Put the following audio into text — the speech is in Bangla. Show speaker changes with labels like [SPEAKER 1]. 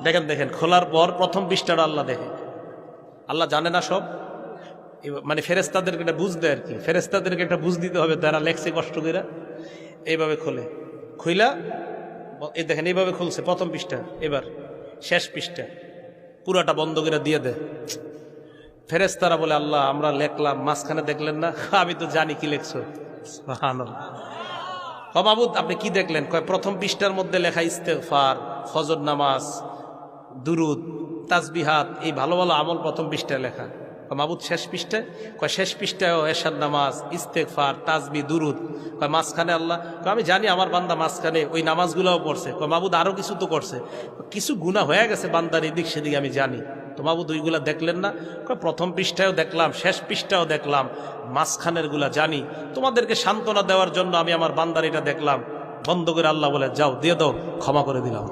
[SPEAKER 1] দেখেন দেখেন, খোলার পর প্রথম পৃষ্ঠাটা আল্লাহ দেখে। আল্লাহ জানে না সব, মানে ফেরেস্তাদেরকে এটা বুঝ দেয় আর কি, ফেরেস্তাদেরকে একটা বুঝ দিতে হবে, তারা লেখছে কষ্ট করে। এইভাবে খোলে, খুইলা এই দেখেন এইভাবে খুলছে প্রথম পৃষ্ঠা, এবার শেষ পৃষ্ঠা পুরাটা বন্ধ করে দিয়ে দেয়। ফেরেস্তারা বলে, আল্লাহ আমরা লেখলাম, মাঝখানে দেখলেন না? আমি তো জানি কি লেখছো। সুবহানাল্লাহ। মাবুদ আপনি কি দেখলেন? কয় প্রথম পৃষ্ঠার মধ্যে লেখা ইস্তেগফার, ফজর নামাজ, দুরুদ, তাসবিহাত, এই ভালো ভালো আমল প্রথম পৃষ্ঠায় লেখা। মাবুদ শেষ পৃষ্ঠায়? কয় শেষ পৃষ্ঠায়ও এশার নামাজ, ইস্তেগফার, তাসবি, দুরুদ। কয় মাঝখানে আল্লাহ? আমি জানি আমার বান্দা মাঝখানে ওই নামাজগুলোও পড়ছে। কয় মাবুদ আরো কিছু তো করছে, কিছু গুনাহ হয়ে গেছে বান্দার এদিক সেদিক আমি জানি। তো মাবুদ ওইগুলা দেখলেন না? কয় প্রথম পৃষ্ঠায়ও দেখলাম, শেষ পৃষ্ঠাও দেখলাম, মাঝখানের গুলা জানি। তোমাদেরকে সান্ত্বনা দেওয়ার জন্য আমি আমার বান্দার এটা দেখলাম। বন্ধ করে আল্লাহ বলে, যাও দিয়ে দাও, ক্ষমা করে দিলাম।